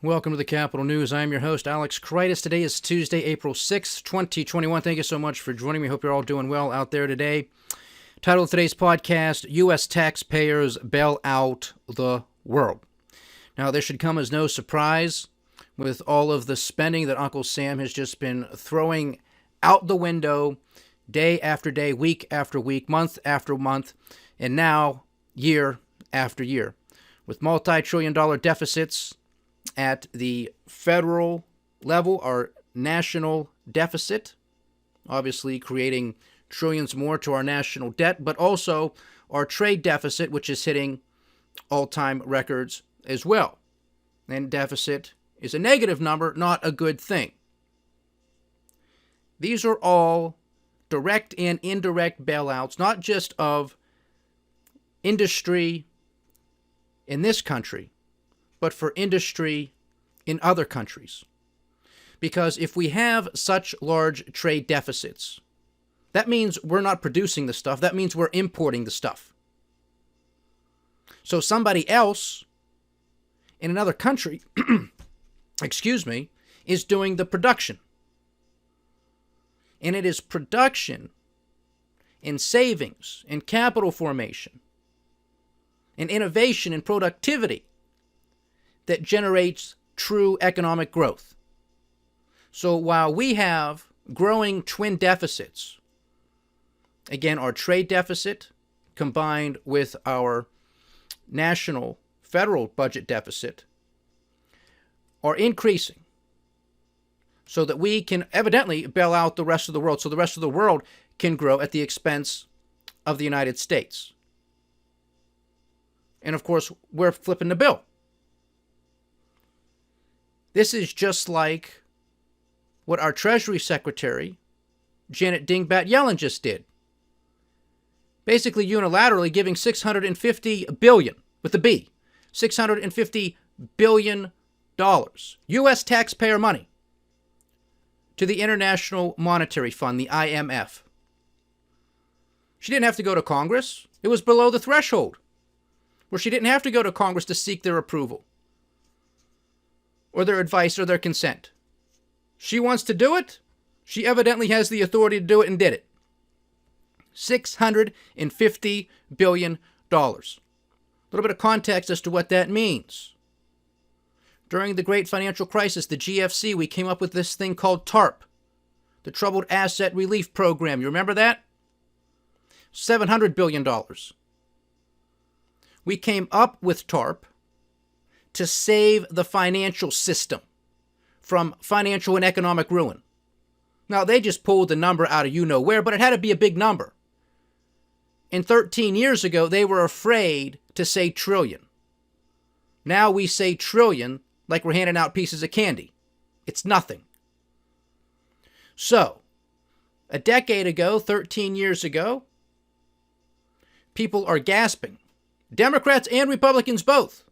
Welcome to the Capital News. I'm your host, Alex Kreitis. Today is Tuesday, April 6th, 2021. Thank you so much for joining me. Hope you're all doing well out there today. Title of today's podcast, U.S. Taxpayers Bail Out the World. Now, this should come as no surprise with all of the spending that Uncle Sam has just been throwing out the window day after day, week after week, month after month, and now year after year. With multi-trillion-dollar deficits at the federal level, our national deficit, obviously creating trillions more to our national debt, but also our trade deficit, which is hitting all-time records as well. And deficit is a negative number, not a good thing. These are all direct and indirect bailouts, not just of industry in this country, but for industry in other countries. Because if we have such large trade deficits, that means we're not producing the stuff. That means we're importing the stuff. So somebody else in another country, is doing the production. And it is production and savings and capital formation and innovation and productivity that generates true economic growth. So while we have growing twin deficits, again, our trade deficit combined with our national federal budget deficit are increasing so that we can evidently bail out the rest of the world, so the rest of the world can grow at the expense of the United States. And of course, we're flipping the bill. This is just like what our Treasury Secretary, Janet Dingbat Yellen, just did. Basically unilaterally giving $650 billion, with a B, $650 billion, U.S. taxpayer money, to the International Monetary Fund, the IMF. She didn't have to go to Congress. It was below the threshold, where she didn't have to go to Congress to seek their approval, or their advice, or their consent. She wants to do it. She evidently has the authority to do it and did it. $650 billion. A little bit of context as to what that means. During the Great Financial Crisis, the GFC, we came up with this thing called TARP, the Troubled Asset Relief Program. You remember that? $700 billion. We came up with TARP to save the financial system from financial and economic ruin. Now, they just pulled the number out of you-know-where, but it had to be a big number. And 13 years ago, they were afraid to say trillion. Now we say trillion like we're handing out pieces of candy. It's nothing. So, a decade ago, 13 years ago, people are gasping. Democrats and Republicans both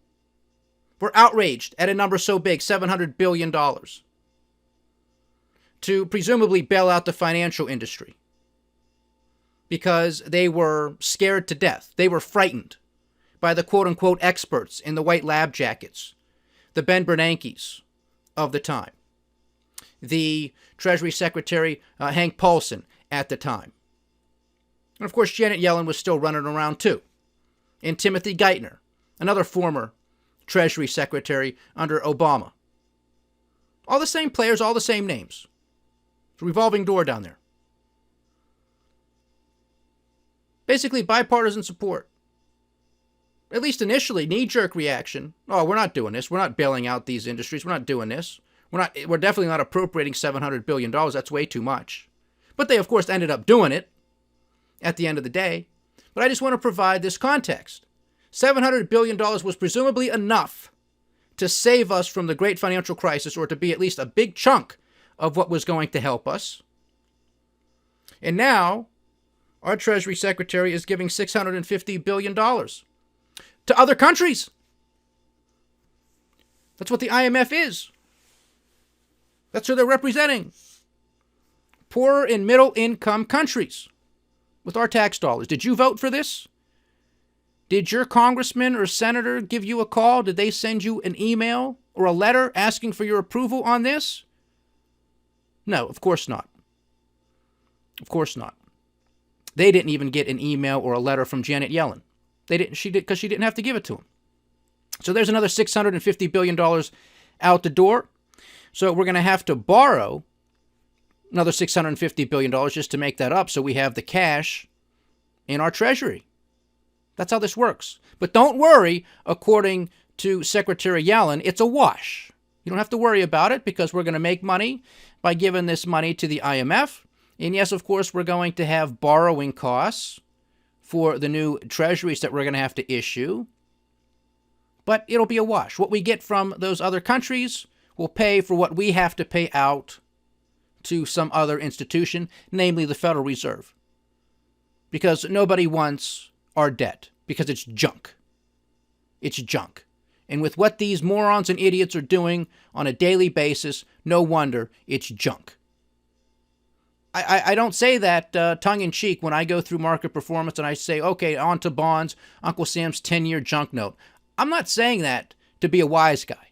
were outraged at a number so big, $700 billion, to presumably bail out the financial industry because they were scared to death. They were frightened by the quote-unquote experts in the white lab jackets, the Ben Bernankes of the time, the Treasury Secretary Hank Paulson at the time. And of course, Janet Yellen was still running around too. And Timothy Geithner, another former Treasury Secretary under Obama. All the same players, all the same names. It's a revolving door down there. Basically, bipartisan support. At least initially, knee-jerk reaction. Oh, we're not doing this. We're not bailing out these industries. We're not doing this. We're definitely not appropriating $700 billion. That's way too much. But they, of course, ended up doing it at the end of the day. But I just want to provide this context. $700 billion was presumably enough to save us from the great financial crisis, or to be at least a big chunk of what was going to help us. And now, our Treasury Secretary is giving $650 billion to other countries. That's what the IMF is. That's who they're representing. Poorer and middle income countries with our tax dollars. Did you vote for this? Did your congressman or senator give you a call? Did they send you an email or a letter asking for your approval on this? No, of course not. Of course not. They didn't even get an email or a letter from Janet Yellen. They didn't. She did because she didn't have to give it to them. So there's another $650 billion out the door. So we're going to have to borrow another $650 billion just to make that up, so we have the cash in our treasury. That's how this works. But don't worry, according to Secretary Yellen, it's a wash. You don't have to worry about it because we're going to make money by giving this money to the IMF. And yes, of course, we're going to have borrowing costs for the new treasuries that we're going to have to issue. But it'll be a wash. What we get from those other countries will pay for what we have to pay out to some other institution, namely the Federal Reserve. Because nobody wants our debt, because it's junk. It's junk. And with what these morons and idiots are doing on a daily basis, no wonder it's junk. I don't say that tongue-in-cheek when I go through market performance and I say, okay, on to bonds, Uncle Sam's 10-year junk note. I'm not saying that to be a wise guy.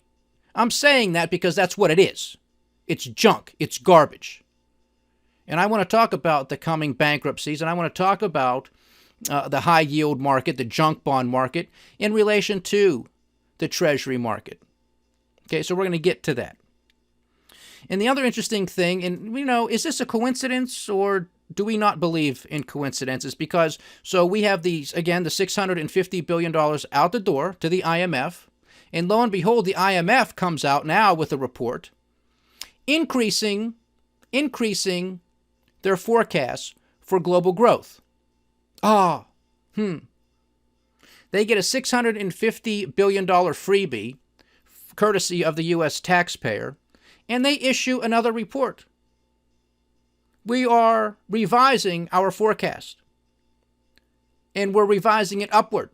I'm saying that because that's what it is. It's junk. It's garbage. And I want to talk about the coming bankruptcies, and I want to talk about the high-yield market, the junk bond market, in relation to the Treasury market. Okay, so we're going to get to that. And the other interesting thing, and is this a coincidence or do we not believe in coincidences? Because, so we have these, again, the $650 billion out the door to the IMF. And lo and behold, the IMF comes out now with a report increasing their forecasts for global growth. They get a $650 billion freebie, courtesy of the U.S. taxpayer, and they issue another report. We are revising our forecast, and we're revising it upward.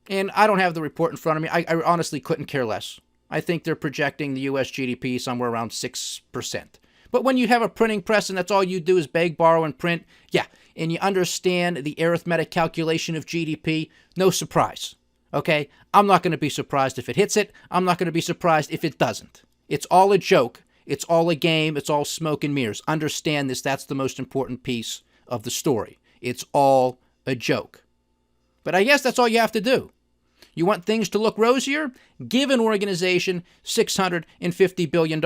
And I don't have the report in front of me. I honestly couldn't care less. I think they're projecting the U.S. GDP somewhere around 6%. But when you have a printing press and that's all you do is beg, borrow, and print, yeah, and you understand the arithmetic calculation of GDP, no surprise. Okay? I'm not going to be surprised if it hits it. I'm not going to be surprised if it doesn't. It's all a joke. It's all a game. It's all smoke and mirrors. Understand this. That's the most important piece of the story. It's all a joke. But I guess that's all you have to do. You want things to look rosier? Give an organization $650 billion,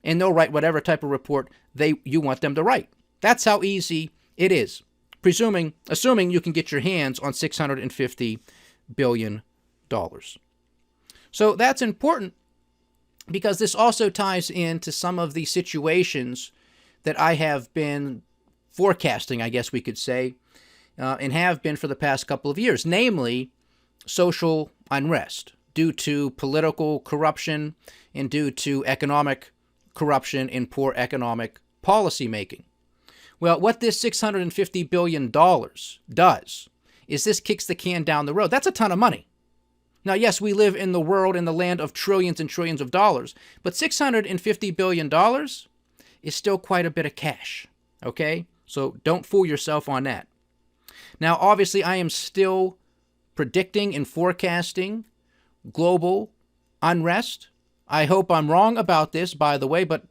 and they'll write whatever type of report you want them to write. That's how easy it is. Assuming you can get your hands on $650 billion. So that's important because this also ties into some of the situations that I have been forecasting, I guess we could say, and have been for the past couple of years, namely social unrest due to political corruption and due to economic corruption and poor economic policy making. Well, what this $650 billion does is this kicks the can down the road. That's a ton of money. Now, yes, we live in the world, in the land of trillions and trillions of dollars, but $650 billion is still quite a bit of cash, okay? So don't fool yourself on that. Now, obviously, I am still predicting and forecasting global unrest. I hope I'm wrong about this, by the way, but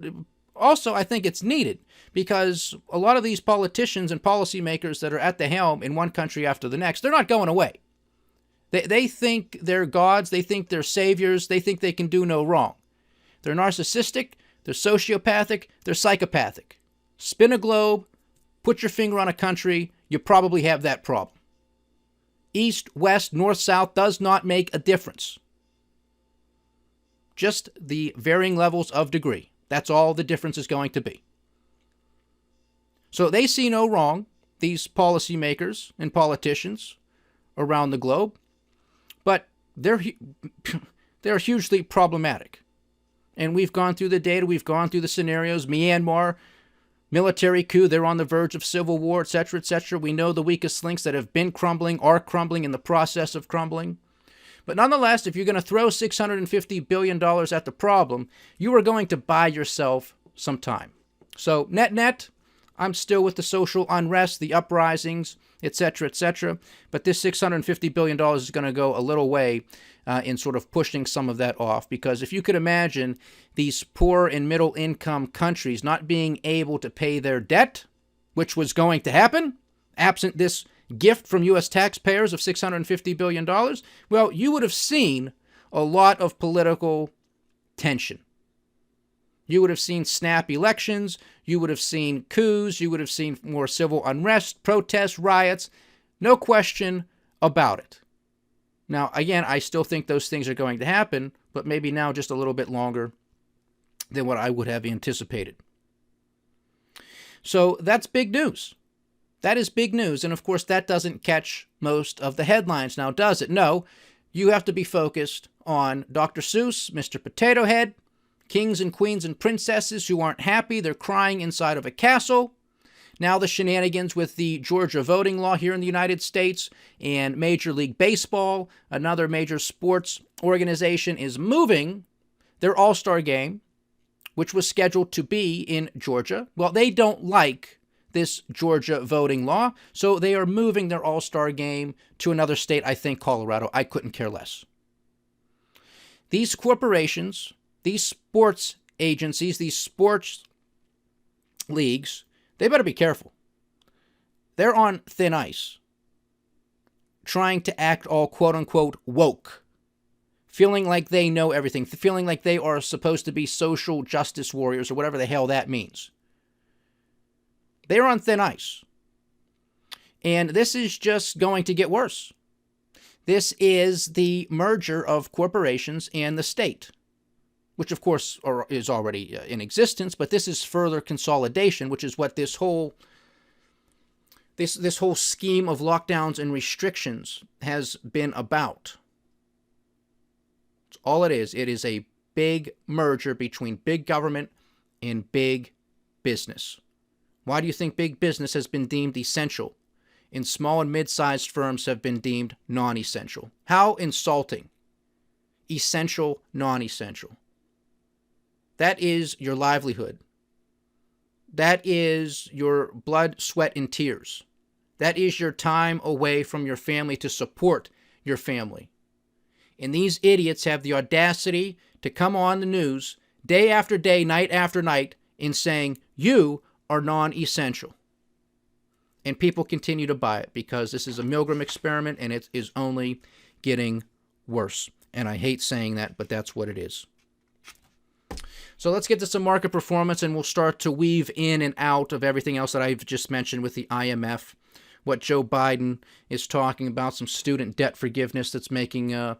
also I think it's needed because a lot of these politicians and policymakers that are at the helm in one country after the next, they're not going away. They think they're gods, they think they're saviors, they think they can do no wrong. They're narcissistic, they're sociopathic, they're psychopathic. Spin a globe, put your finger on a country, you probably have that problem. East, west, north, south does not make a difference. Just the varying levels of degree. That's all the difference is going to be. So they see no wrong, these policymakers and politicians around the globe, but they're hugely problematic. And we've gone through the data, we've gone through the scenarios. Myanmar, military coup, they're on the verge of civil war, etc., etc. We know the weakest links that have been crumbling, are crumbling, in the process of crumbling. But nonetheless, if you're going to throw $650 billion at the problem, you are going to buy yourself some time. So net, I'm still with the social unrest, the uprisings, etc., etc. But this $650 billion is going to go a little way in sort of pushing some of that off, because if you could imagine these poor and middle income countries not being able to pay their debt, which was going to happen, absent this gift from U.S. taxpayers of $650 billion, well, you would have seen a lot of political tension. You would have seen snap elections, you would have seen coups, you would have seen more civil unrest, protests, riots, no question about it. Now, again, I still think those things are going to happen, but maybe now just a little bit longer than what I would have anticipated. So that's big news. That is big news. And of course, that doesn't catch most of the headlines now, does it? No, you have to be focused on Dr. Seuss, Mr. Potato Head, kings and queens and princesses who aren't happy. They're crying inside of a castle. Now the shenanigans with the Georgia voting law here in the United States, and Major League Baseball, another major sports organization, is moving their All-Star game, which was scheduled to be in Georgia. Well, they don't like this Georgia voting law, so they are moving their All-Star game to another state, I think Colorado. I couldn't care less. These corporations, these sports agencies, these sports leagues, they better be careful. They're on thin ice, trying to act all quote-unquote woke, feeling like they know everything, feeling like they are supposed to be social justice warriors or whatever the hell that means. They're on thin ice. And this is just going to get worse. This is the merger of corporations and the state, which of course is already in existence, but this is further consolidation, which is what this whole scheme of lockdowns and restrictions has been about. It's all it is. It is a big merger between big government and big business. Why do you think big business has been deemed essential and small and mid-sized firms have been deemed non-essential? How insulting. Essential, non-essential. That is your livelihood. That is your blood, sweat, and tears. That is your time away from your family to support your family. And these idiots have the audacity to come on the news day after day, night after night, in saying, you are non-essential. And people continue to buy it because this is a Milgram experiment and it is only getting worse. And I hate saying that, but that's what it is. So let's get to some market performance, and we'll start to weave in and out of everything else that I've just mentioned with the IMF, what Joe Biden is talking about, some student debt forgiveness that's making the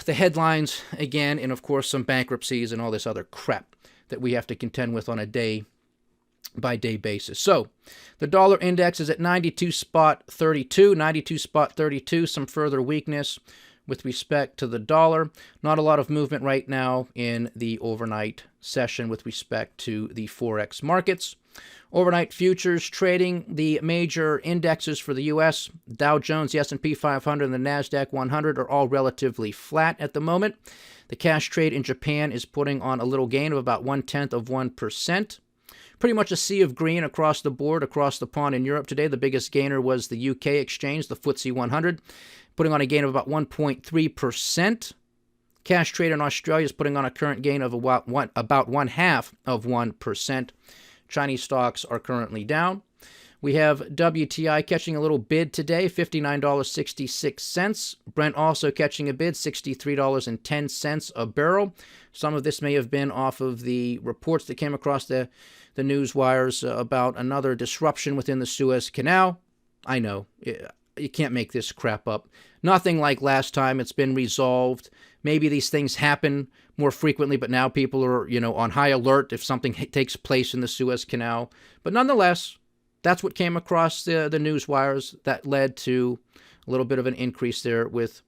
headlines again, and of course some bankruptcies and all this other crap that we have to contend with on a day-by-day basis. So the dollar index is at 92.32, some further weakness with respect to the dollar. Not a lot of movement right now in the overnight session with respect to the Forex markets. Overnight futures trading the major indexes for the U.S., Dow Jones, the S&P 500, and the NASDAQ 100 are all relatively flat at the moment. The cash trade in Japan is putting on a little gain of about 0.1%. Pretty much a sea of green across the board, across the pond in Europe today. The biggest gainer was the UK exchange, the FTSE 100, putting on a gain of about 1.3%. Cash trade in Australia is putting on a current gain of about 0.5%. Chinese stocks are currently down. We have WTI catching a little bid today, $59.66. Brent also catching a bid, $63.10 a barrel. Some of this may have been off of the reports that came across the news wires about another disruption within the Suez Canal. I know, you can't make this crap up. Nothing like last time. It's been resolved. Maybe these things happen more frequently, but now people are, on high alert if something takes place in the Suez Canal. But nonetheless, that's what came across the news wires that led to a little bit of an increase there with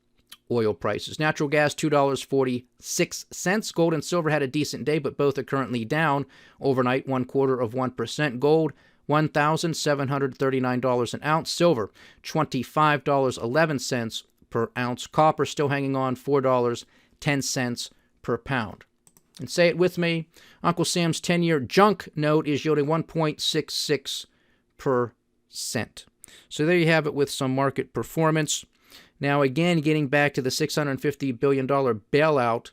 oil prices. Natural gas, $2.46. Gold and silver had a decent day, but both are currently down overnight, 0.25%. Gold, $1,739 an ounce. Silver, $25.11 per ounce. Copper still hanging on, $4.10 per pound. And say it with me, Uncle Sam's 10-year junk note is yielding 1.66%. So there you have it with some market performance. Now, again, getting back to the $650 billion bailout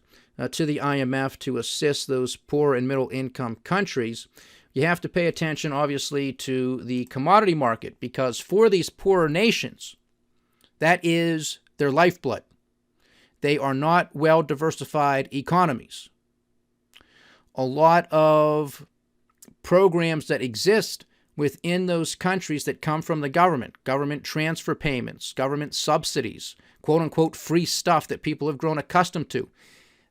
to the IMF to assist those poor and middle-income countries, you have to pay attention, obviously, to the commodity market, because for these poorer nations, that is their lifeblood. They are not well-diversified economies. A lot of programs that exist within those countries that come from the government transfer payments, government subsidies, quote-unquote free stuff that people have grown accustomed to,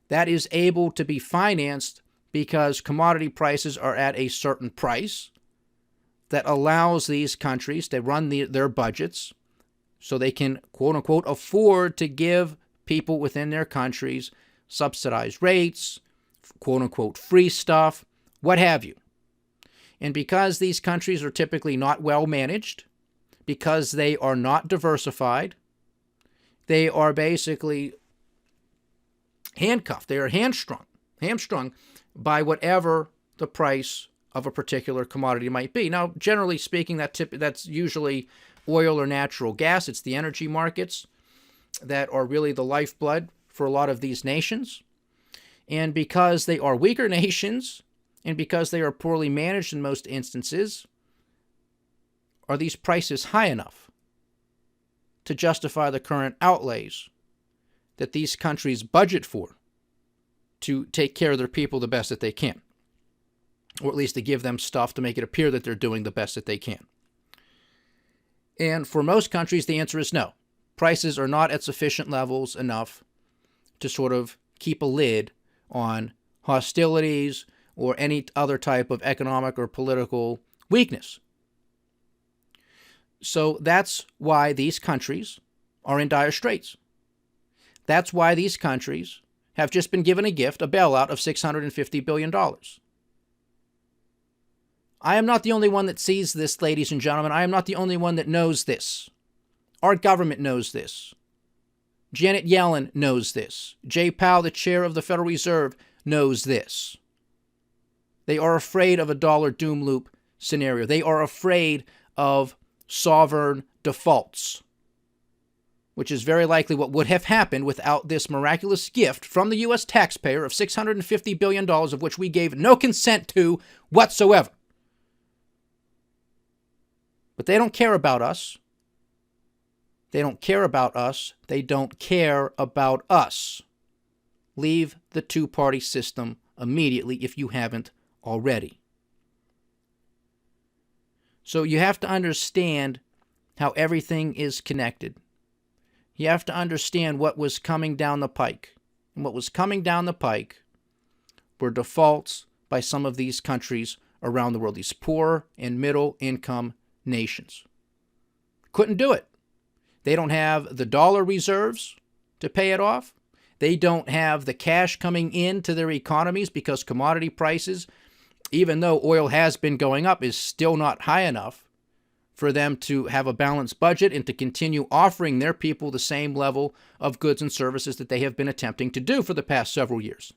that is able to be financed because commodity prices are at a certain price that allows these countries to run their budgets so they can, quote-unquote, afford to give people within their countries subsidized rates, quote-unquote free stuff, what have you. And because these countries are typically not well managed, because they are not diversified, they are basically handcuffed. They are hamstrung by whatever the price of a particular commodity might be. Now, generally speaking, that's usually oil or natural gas. It's the energy markets that are really the lifeblood for a lot of these nations. And because they are weaker nations, and because they are poorly managed in most instances, are these prices high enough to justify the current outlays that these countries budget for to take care of their people the best that they can? Or at least to give them stuff to make it appear that they're doing the best that they can. And for most countries, the answer is no. Prices are not at sufficient levels enough to sort of keep a lid on hostilities or any other type of economic or political weakness. So that's why these countries are in dire straits. That's why these countries have just been given a gift, a bailout of $650 billion. I am not the only one that sees this, ladies and gentlemen. I am not the only one that knows this. Our government knows this. Janet Yellen knows this. Jay Powell, the chair of the Federal Reserve, knows this. They are afraid of a dollar doom loop scenario. They are afraid of sovereign defaults, which is very likely what would have happened without this miraculous gift from the U.S. taxpayer of $650 billion, of which we gave no consent to whatsoever. But they don't care about us. They don't care about us. They don't care about us. Leave the two-party system immediately if you haven't already. So you have to understand how everything is connected. You have to understand what was coming down the pike. And what was coming down the pike were defaults by some of these countries around the world, these poor and middle income nations. Couldn't do it. They don't have the dollar reserves to pay it off. They don't have the cash coming into their economies because commodity prices, even though oil has been going up, is still not high enough for them to have a balanced budget and to continue offering their people the same level of goods and services that they have been attempting to do for the past several years.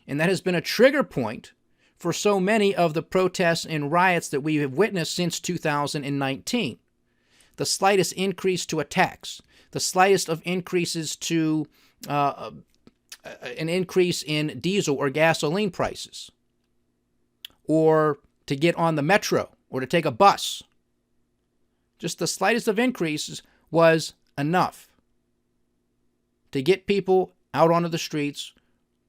And that has been a trigger point for so many of the protests and riots that we have witnessed since 2019. The slightest increase to a tax, the slightest of increases to an increase in diesel or gasoline prices, or to get on the metro or to take a bus. Just the slightest of increases was enough to get people out onto the streets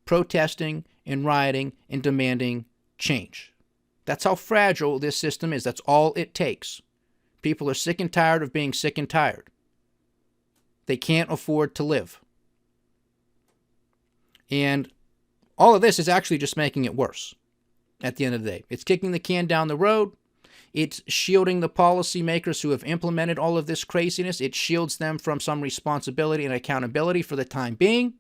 protesting and rioting and demanding change. That's how fragile this system is. That's all it takes. People are sick and tired of being sick and tired. They can't afford to live. And all of this is actually just making it worse at the end of the day. It's kicking the can down the road. It's shielding the policymakers who have implemented all of this craziness. It shields them from some responsibility and accountability for the time being.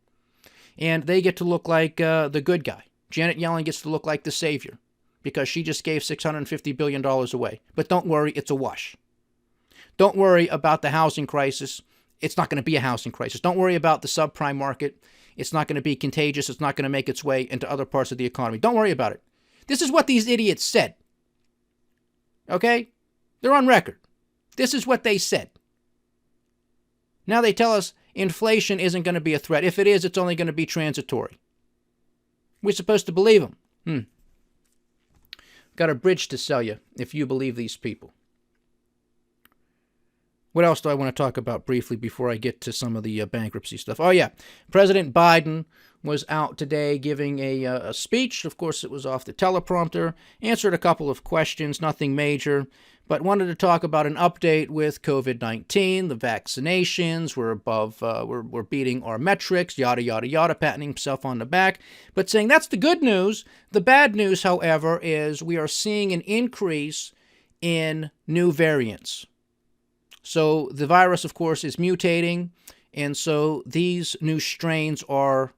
And they get to look like the good guy. Janet Yellen gets to look like the savior because she just gave $650 billion away. But don't worry, it's a wash. Don't worry about the housing crisis. It's not going to be a housing crisis. Don't worry about the subprime market. It's not going to be contagious. It's not going to make its way into other parts of the economy. Don't worry about it. This is what these idiots said. Okay? They're on record. This is what they said. Now they tell us inflation isn't going to be a threat. If it is, it's only going to be transitory. We're supposed to believe them. Got a bridge to sell you if you believe these people. What else do I want to talk about briefly before I get to some of the bankruptcy stuff? Oh, yeah. President Biden was out today giving a speech. Of course, it was off the teleprompter. Answered a couple of questions, nothing major, but wanted to talk about an update with COVID-19, the vaccinations. We're above, we're beating our metrics, yada, yada, yada, patting himself on the back, but saying that's the good news. The bad news, however, is we are seeing an increase in new variants. So the virus, of course, is mutating, and so these new strains are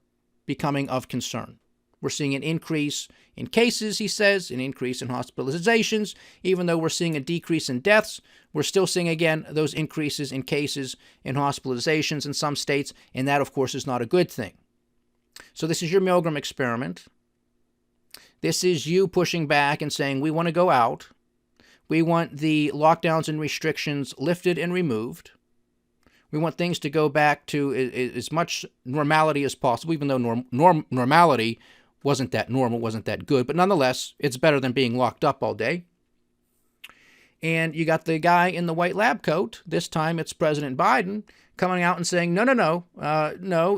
becoming of concern. We're seeing an increase in cases, he says, an increase in hospitalizations. Even though we're seeing a decrease in deaths, we're still seeing, again, those increases in cases and hospitalizations in some states, and that, of course, is not a good thing. So this is your Milgram experiment. This is you pushing back and saying, we want to go out. We want the lockdowns and restrictions lifted and removed. We want things to go back to as much normality as possible, even though normality wasn't that normal, wasn't that good. But nonetheless, it's better than being locked up all day. And you got the guy in the white lab coat. This time it's President Biden coming out and saying, no,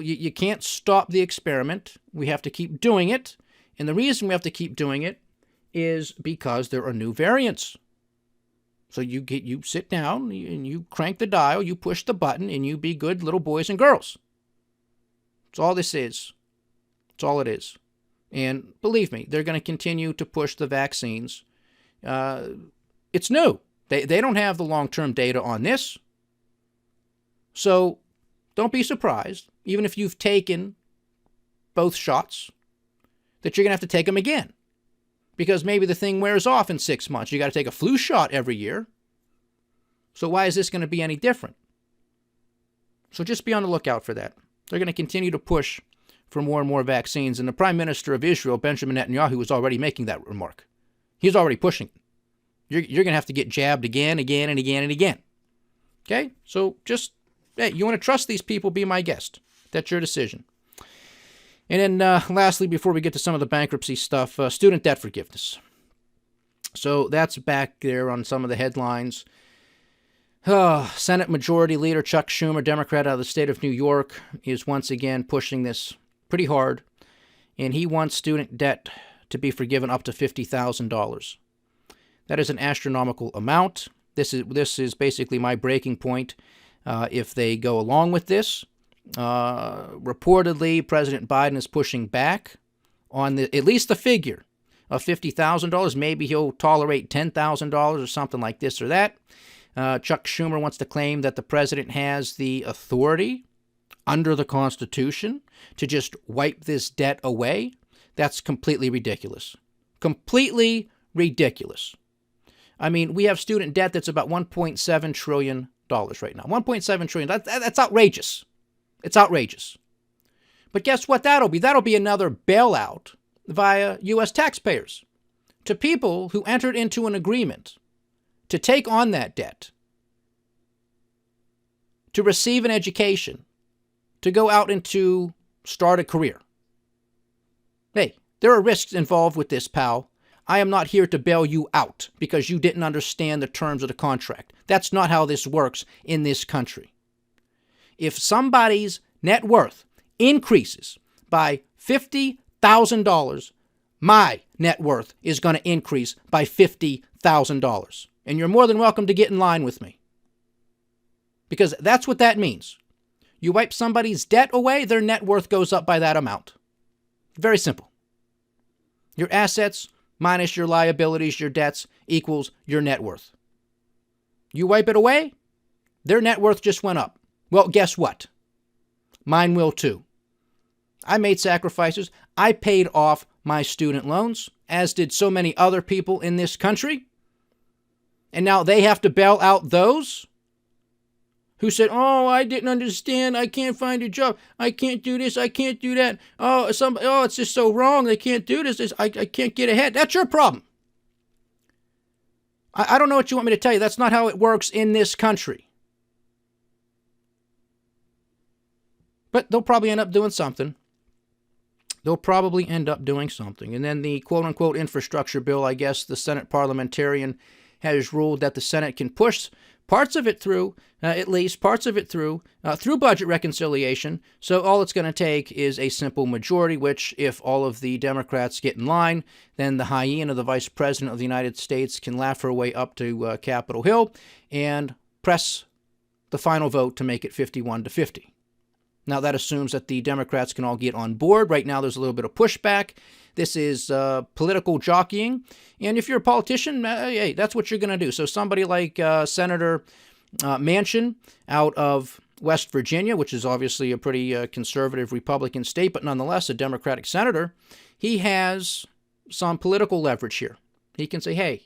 you can't stop the experiment. We have to keep doing it. And the reason we have to keep doing it is because there are new variants. So you sit down and you crank the dial, you push the button, and you be good little boys and girls. That's all this is. That's all it is. And believe me, they're going to continue to push the vaccines. It's new. They don't have the long-term data on this. So don't be surprised, even if you've taken both shots, that you're going to have to take them again. Because maybe the thing wears off in 6 months. You got to take a flu shot every year. So why is this going to be any different? So just be on the lookout for that. They're going to continue to push for more and more vaccines. And the Prime Minister of Israel, Benjamin Netanyahu, is already making that remark. He's already pushing it. You're going to have to get jabbed again, and again. Okay? So just, hey, you want to trust these people, be my guest. That's your decision. And then lastly, before we get to some of the bankruptcy stuff, student debt forgiveness. So that's back there on some of the headlines. Senate Majority Leader Chuck Schumer, Democrat out of the state of New York, is once again pushing this pretty hard. And he wants student debt to be forgiven up to $50,000. That is an astronomical amount. This is basically my breaking point if they go along with this. Reportedly, President Biden is pushing back on at least the figure of $50,000. Maybe he'll tolerate $10,000 or something like this or that. Chuck Schumer wants to claim that the president has the authority under the Constitution to just wipe this debt away. That's completely ridiculous. Completely ridiculous. I mean, we have student debt that's about $1.7 trillion right now. $1.7 trillion. That's outrageous. It's outrageous. But guess what that'll be? That'll be another bailout via U.S. taxpayers to people who entered into an agreement to take on that debt, to receive an education, to go out and to start a career. Hey, there are risks involved with this, pal. I am not here to bail you out because you didn't understand the terms of the contract. That's not how this works in this country. If somebody's net worth increases by $50,000, my net worth is going to increase by $50,000. And you're more than welcome to get in line with me. Because that's what that means. You wipe somebody's debt away, their net worth goes up by that amount. Very simple. Your assets minus your liabilities, your debts, equals your net worth. You wipe it away, their net worth just went up. Well, guess what? Mine will too. I made sacrifices. I paid off my student loans, as did so many other people in this country. And now they have to bail out those who said, oh, I didn't understand. I can't find a job. I can't do this. I can't do that. Oh, it's just so wrong. They can't do this. I can't get ahead. That's your problem. I don't know what you want me to tell you. That's not how it works in this country. But they'll probably end up doing something. And then the quote-unquote infrastructure bill, I guess the Senate parliamentarian has ruled that the Senate can push parts of it through, through budget reconciliation. So all it's going to take is a simple majority, which if all of the Democrats get in line, then the hyena, the vice president of the United States, can laugh her way up to Capitol Hill and press the final vote to make it 51-50. Now, that assumes that the Democrats can all get on board. Right now, there's a little bit of pushback. This is political jockeying. And if you're a politician, hey, that's what you're going to do. So somebody like Senator Manchin out of West Virginia, which is obviously a pretty conservative Republican state, but nonetheless a Democratic senator, he has some political leverage here. He can say, hey,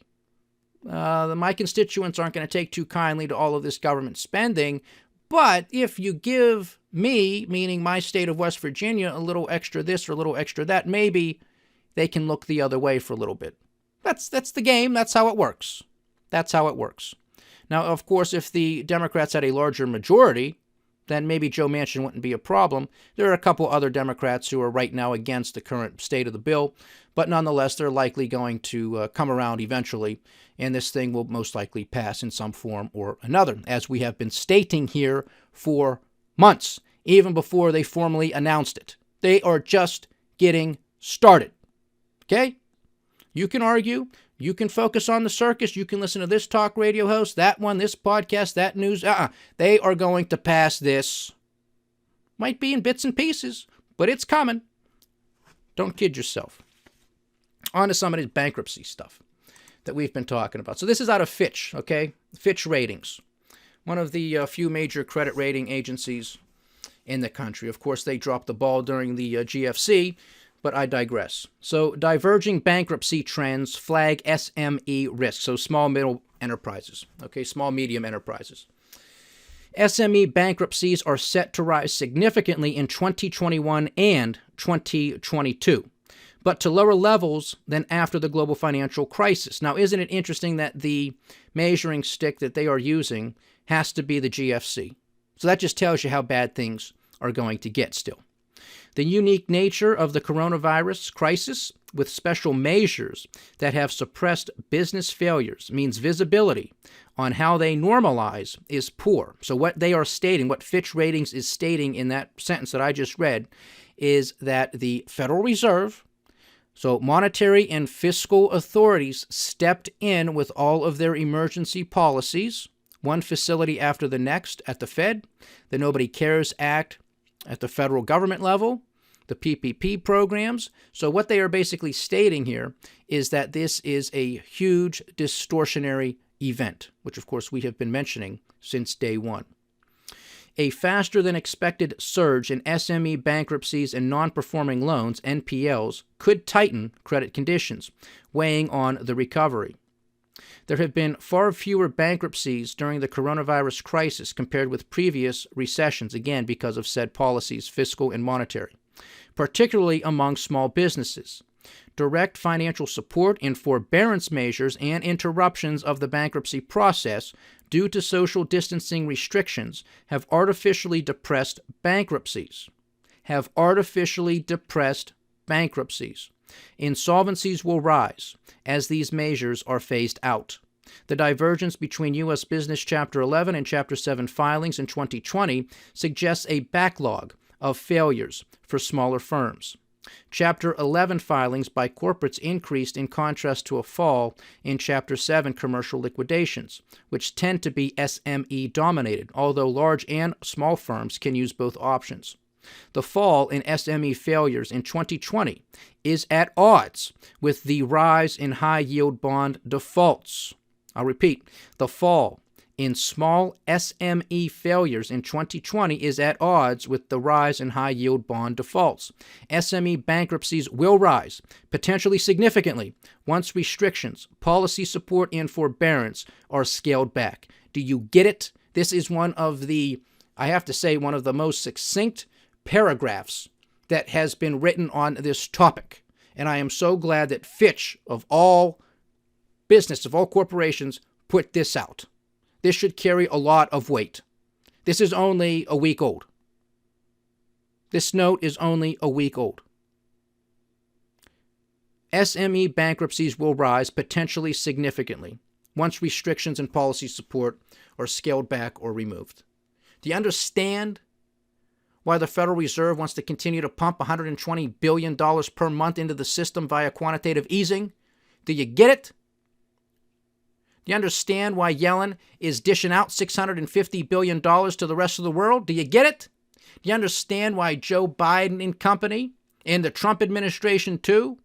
my constituents aren't going to take too kindly to all of this government spending, but if you give me, meaning my state of West Virginia, a little extra this or a little extra that, maybe they can look the other way for a little bit. That's the game. That's how it works. Now, of course, if the Democrats had a larger majority, then maybe Joe Manchin wouldn't be a problem. There are a couple other Democrats who are right now against the current state of the bill, but nonetheless, they're likely going to come around eventually, and this thing will most likely pass in some form or another, as we have been stating here for months, even before they formally announced it. They are just getting started. Okay? You can argue. You can focus on the circus. You can listen to this talk radio host, that one, this podcast, that news. They are going to pass this. Might be in bits and pieces, but it's coming. Don't kid yourself. On to some of this bankruptcy stuff that we've been talking about. So this is out of Fitch, okay? Fitch Ratings, one of the few major credit rating agencies in the country. Of course, they dropped the ball during the GFC, but I digress. So diverging bankruptcy trends flag SME risk, so small middle enterprises, okay, small medium enterprises. SME bankruptcies are set to rise significantly in 2021 and 2022, but to lower levels than after the global financial crisis. Now, isn't it interesting that the measuring stick that they are using has to be the GFC? So that just tells you how bad things are going to get still. The unique nature of the coronavirus crisis, with special measures that have suppressed business failures, means visibility on how they normalize is poor. So what they are stating, what Fitch Ratings is stating in that sentence that I just read, is that the Federal Reserve, so monetary and fiscal authorities, stepped in with all of their emergency policies, one facility after the next at the Fed, the Nobody Cares Act at the federal government level, the PPP programs. So what they are basically stating here is that this is a huge distortionary event, which of course we have been mentioning since day one. A faster than expected surge in SME bankruptcies and non-performing loans, NPLs, could tighten credit conditions, weighing on the recovery. There have been far fewer bankruptcies during the coronavirus crisis compared with previous recessions, again because of said policies, fiscal and monetary, particularly among small businesses. Direct financial support and forbearance measures and interruptions of the bankruptcy process due to social distancing restrictions have artificially depressed bankruptcies. Insolvencies will rise as these measures are phased out. The divergence between U.S. Business Chapter 11 and Chapter 7 filings in 2020 suggests a backlog of failures for smaller firms. Chapter 11 filings by corporates increased in contrast to a fall in Chapter 7 commercial liquidations, which tend to be SME-dominated, although large and small firms can use both options. The fall in SME failures in 2020 is at odds with the rise in high-yield bond defaults. I'll repeat, the fall in small SME failures in 2020 is at odds with the rise in high-yield bond defaults. SME bankruptcies will rise, potentially significantly, once restrictions, policy support, and forbearance are scaled back. Do you get it? This is one of the, I have to say, one of the most succinct paragraphs that has been written on this topic. And I am so glad that Fitch, of all business, of all corporations, put this out. This should carry a lot of weight. This is only a week old. This note is only a week old. SME bankruptcies will rise potentially significantly once restrictions and policy support are scaled back or removed. Do you understand why the Federal Reserve wants to continue to pump $120 billion per month into the system via quantitative easing? Do you get it? Do you understand why Yellen is dishing out $650 billion to the rest of the world? Do you get it? Do you understand why Joe Biden and company, and the Trump administration too,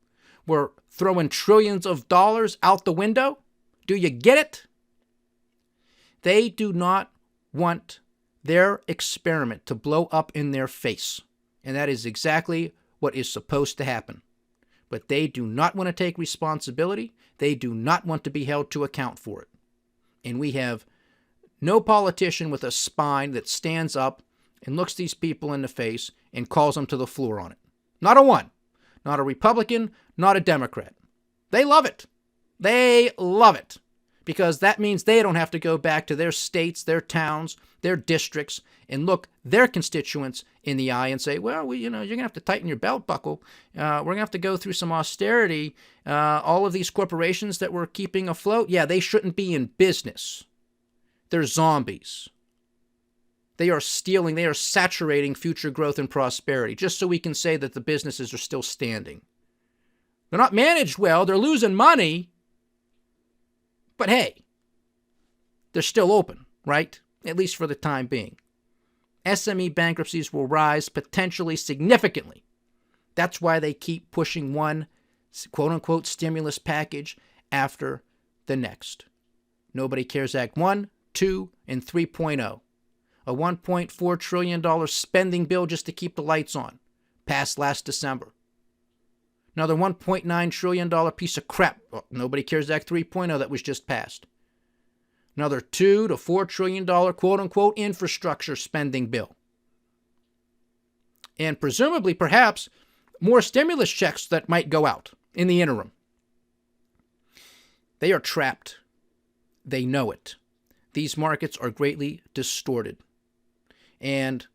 were throwing trillions of dollars out the window? Do you get it? They do not want their experiment to blow up in their face. And that is exactly what is supposed to happen. But they do not want to take responsibility. They do not want to be held to account for it. And we have no politician with a spine that stands up and looks these people in the face and calls them to the floor on it. Not a one. Not a Republican, not a Democrat. They love it. They love it. Because that means they don't have to go back to their states, their towns, their districts, and look their constituents in the eye and say, well, you're going to have to tighten your belt buckle. We're going to have to go through some austerity. All of these corporations that we're keeping afloat, yeah, they shouldn't be in business. They're zombies. They are stealing, they are saturating future growth and prosperity, just so we can say that the businesses are still standing. They're not managed well, they're losing money, but hey, they're still open, right? At least for the time being. SME bankruptcies will rise potentially significantly. That's why they keep pushing one quote-unquote stimulus package after the next. Nobody Cares Act 1, 2, and 3.0. A $1.4 trillion spending bill just to keep the lights on, passed last December. Another $1.9 trillion piece of crap, Nobody Cares Act 3.0 that was just passed. Another $2 to $4 trillion quote-unquote infrastructure spending bill. And presumably, perhaps, more stimulus checks that might go out in the interim. They are trapped. They know it. These markets are greatly distorted. And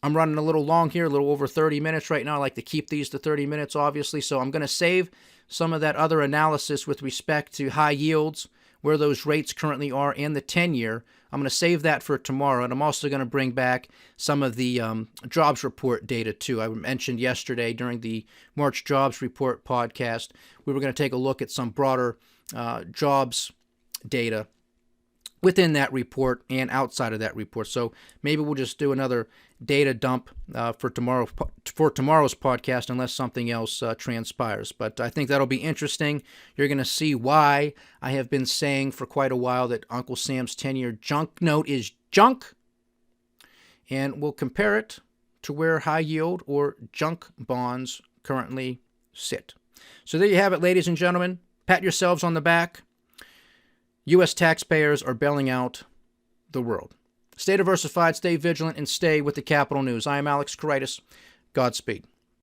I'm running a little long here, a little over 30 minutes right now. I like to keep these to 30 minutes, obviously. So I'm going to save some of that other analysis with respect to high yields, where those rates currently are, and the 10-year. I'm going to save that for tomorrow. And I'm also going to bring back some of the jobs report data, too. I mentioned yesterday during the March jobs report podcast, we were going to take a look at some broader jobs data within that report and outside of that report. So maybe we'll just do another data dump for tomorrow's podcast unless something else transpires. But I think that'll be interesting. You're going to see why I have been saying for quite a while that Uncle Sam's 10-year junk note is junk. And we'll compare it to where high yield or junk bonds currently sit. So there you have it, ladies and gentlemen. Pat yourselves on the back. U.S. taxpayers are bailing out the world. Stay diversified, stay vigilant, and stay with the Capital News. I am Alex Koritis. Godspeed.